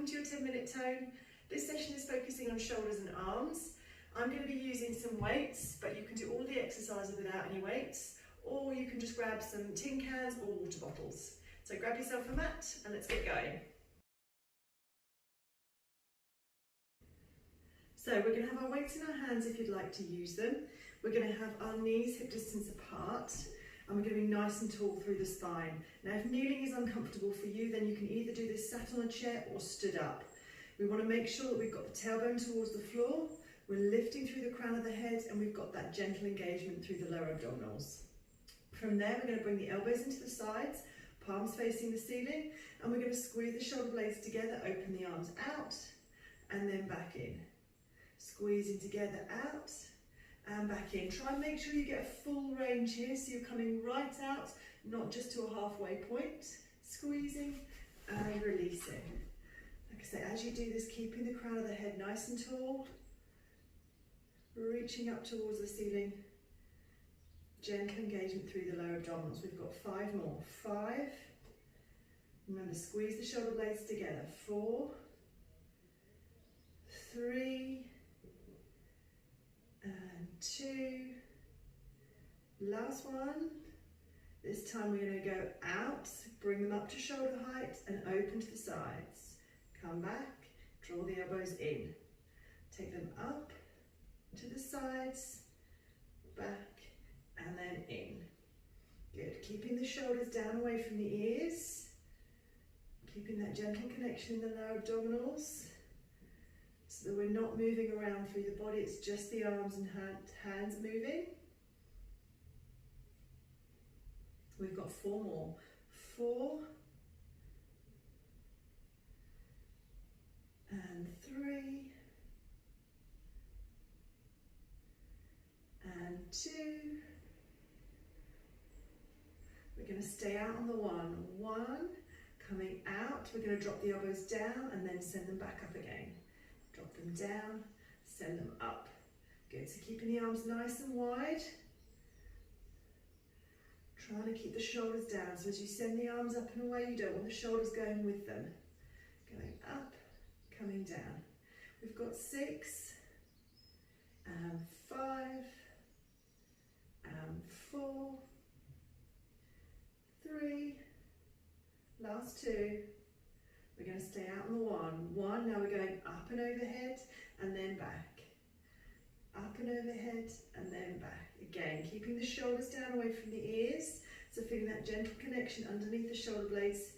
to your 10-minute tone. This session is focusing on shoulders and arms. I'm going to be using some weights, but you can do all the exercises without any weights, or you can just grab some tin cans or water bottles. So grab yourself a mat and let's get going. So we're going to have our weights in our hands if you'd like to use them. We're going to have our knees hip distance apart, and we're going to be nice and tall through the spine. Now if kneeling is uncomfortable for you, then you can either do this sat on a chair or stood up. We want to make sure that we've got the tailbone towards the floor, we're lifting through the crown of the head, and we've got that gentle engagement through the lower abdominals. From there, we're going to bring the elbows into the sides, palms facing the ceiling, and we're going to squeeze the shoulder blades together, open the arms out, and then back in. Squeezing together out, and back in. Try and make sure you get a full range here, so you're coming right out, not just to a halfway point. Squeezing and releasing. Like I say, as you do this, keeping the crown of the head nice and tall, reaching up towards the ceiling, gentle engagement through the lower abdominals. We've got 5 more. 5. Remember, squeeze the shoulder blades together. 4, 3, and 2. Last one. This time we're going to go out, bring them up to shoulder height and open to the sides. Come back, draw the elbows in. Take them up to the sides, back, and then in. Good. Keeping the shoulders down away from the ears. Keeping that gentle connection in the lower abdominals, so that we're not moving around through the body, it's just the arms and hands moving. We've got 4 more. 4, and 3, and 2. We're going to stay out on the 1. 1, coming out, we're going to drop the elbows down and then send them back up again. Drop them down, send them up. Good, so keeping the arms nice and wide. Trying to keep the shoulders down, so as you send the arms up and away, you don't want the shoulders going with them. Going up, coming down. We've got 6, and 5, and 4, 3, last 2. We're going to stay out on the 1. Now we're going up and overhead and then back. Up and overhead and then back. Again, keeping the shoulders down away from the ears, so feeling that gentle connection underneath the shoulder blades,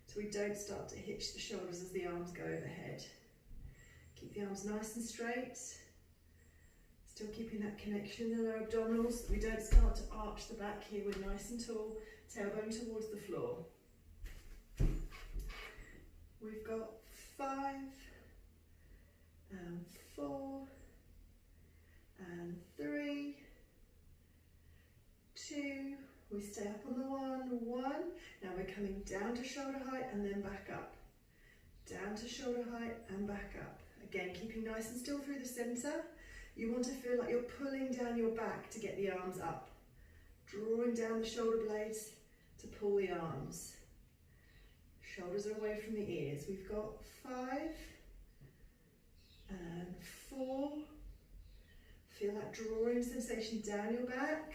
so we don't start to hitch the shoulders as the arms go overhead. Keep the arms nice and straight. Still keeping that connection in the lower abdominals, so we don't start to arch the back here. We're nice and tall, tailbone towards the floor. We've got 5, and 4, and 3, 2, we stay up on the 1. Now we're coming down to shoulder height and then back up. Down to shoulder height and back up. Again, keeping nice and still through the center. You want to feel like you're pulling down your back to get the arms up. Drawing down the shoulder blades to pull the arms. Shoulders are away from the ears. We've got 5, and 4. Feel that drawing sensation down your back.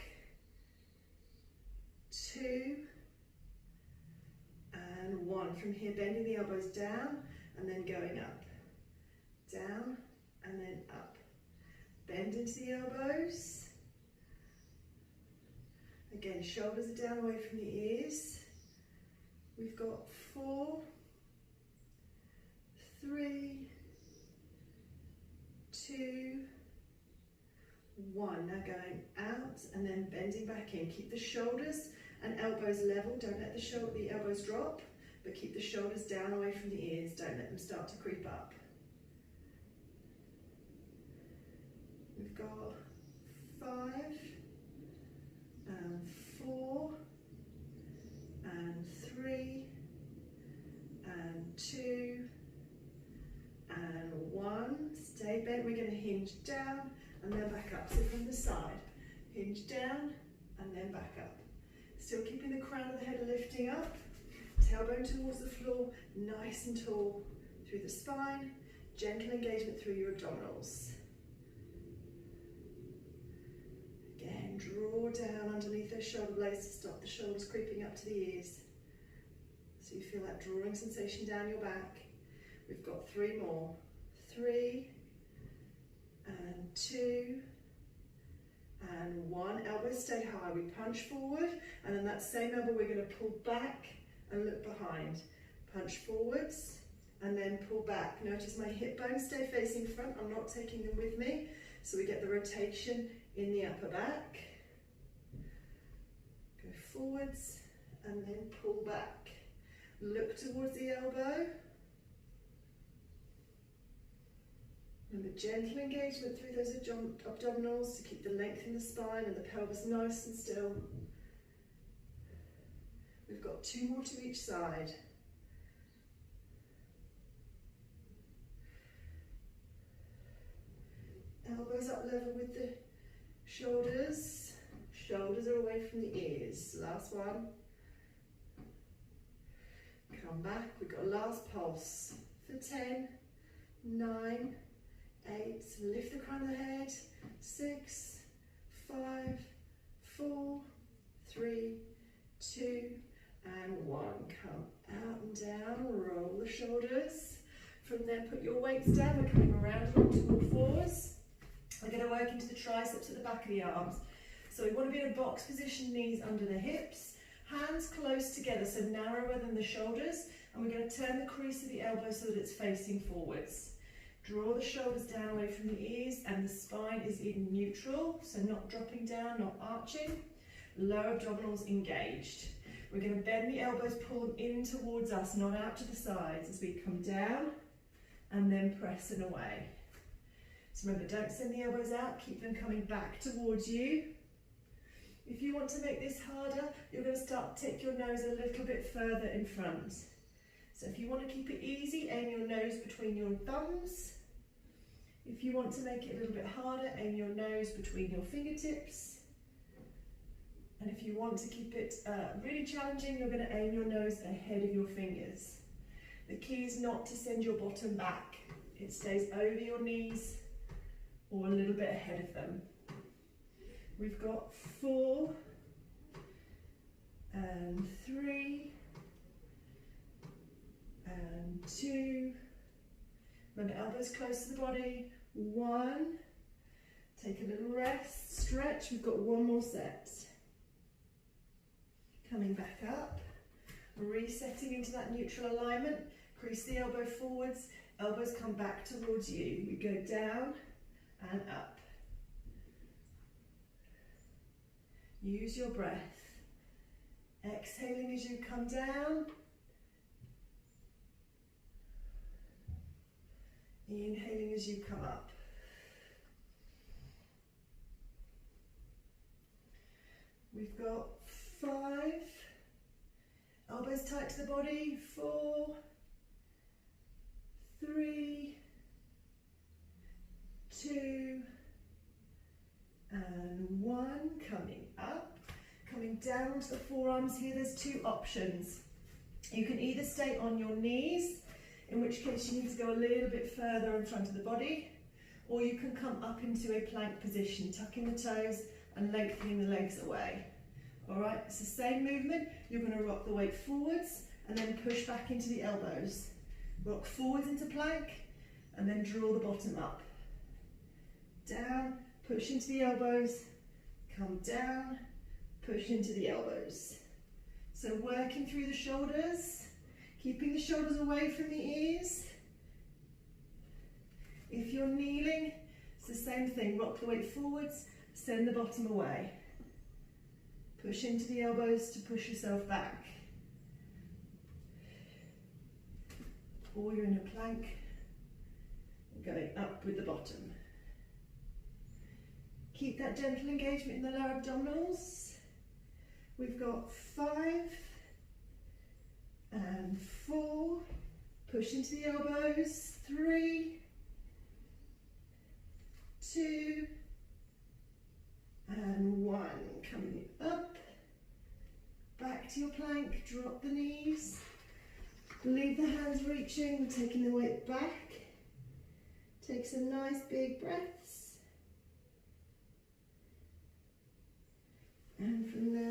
2, and 1. From here, bending the elbows down and then going up. Down and then up. Bend into the elbows. Again, shoulders are down away from the ears. We've got 4, 3, 2, 1. Now going out and then bending back in. Keep the shoulders and elbows level. Don't let the elbows drop, but keep the shoulders down away from the ears. Don't let them start to creep up. We've got 5, and 4, and 3, and 2, and 1. Stay bent. We're going to hinge down and then back up. So from the side, hinge down and then back up. Still keeping the crown of the head lifting up, tailbone towards the floor, nice and tall through the spine, gentle engagement through your abdominals. Again, draw down underneath those shoulder blades to stop the shoulders creeping up to the ears. So you feel that drawing sensation down your back. We've got 3 more. 3 and 2 and 1. Elbows stay high. We punch forward, and then that same elbow we're going to pull back and look behind. Punch forwards and then pull back. Notice my hip bones stay facing front. I'm not taking them with me. So we get the rotation in the upper back. Go forwards and then pull back. Look towards the elbow. Remember, gentle engagement through those abdominals to keep the length in the spine and the pelvis nice and still. We've got 2 more to each side. Elbows up level with the shoulders. Shoulders are away from the ears. Last one. Come back. We've got a last pulse for 10, 9, 8. Lift the crown of the head. 6, 5, 4, 3, 2, and 1. Come out and down. Roll the shoulders. From there, put your weights down. We're coming around onto all fours. We're going to work into the triceps at the back of the arms. So we want to be in a box position, knees under the hips, hands close together, so narrower than the shoulders, and we're going to turn the crease of the elbow so that it's facing forwards. Draw the shoulders down away from the ears, and the spine is in neutral, so not dropping down, not arching. Lower abdominals engaged. We're going to bend the elbows, pull them in towards us, not out to the sides, as we come down and then press and away. So remember, don't send the elbows out, keep them coming back towards you. If you want to make this harder, you're going to start to take your nose a little bit further in front. So if you want to keep it easy, aim your nose between your thumbs. If you want to make it a little bit harder, aim your nose between your fingertips. And if you want to keep it really challenging, you're going to aim your nose ahead of your fingers. The key is not to send your bottom back. It stays over your knees or a little bit ahead of them. We've got 4 and 3 and 2. Remember, elbows close to the body. 1. Take a little rest, stretch. We've got 1 more set. Coming back up, resetting into that neutral alignment. Crease the elbow forwards, elbows come back towards you. We go down and up. Use your breath. Exhaling as you come down. Inhaling as you come up. We've got 5. Elbows tight to the body. 4, 3, 2, and 1. Coming up, coming down to the forearms here. There's 2 options. You can either stay on your knees, in which case you need to go a little bit further in front of the body, or you can come up into a plank position, tucking the toes and lengthening the legs away. All right, it's the same movement. You're going to rock the weight forwards and then push back into the elbows. Rock forwards into plank and then draw the bottom up. Down, push into the elbows, come down, push into the elbows. So working through the shoulders, keeping the shoulders away from the ears. If you're kneeling, it's the same thing. Rock the weight forwards, send the bottom away. Push into the elbows to push yourself back. Or you're in a plank, going up with the bottom. Keep that gentle engagement in the lower abdominals. We've got 5 and 4. Push into the elbows. 3, 2, and 1. Coming up. Back to your plank. Drop the knees. Leave the hands reaching, we're taking the weight back. Take some nice big breaths. And from there,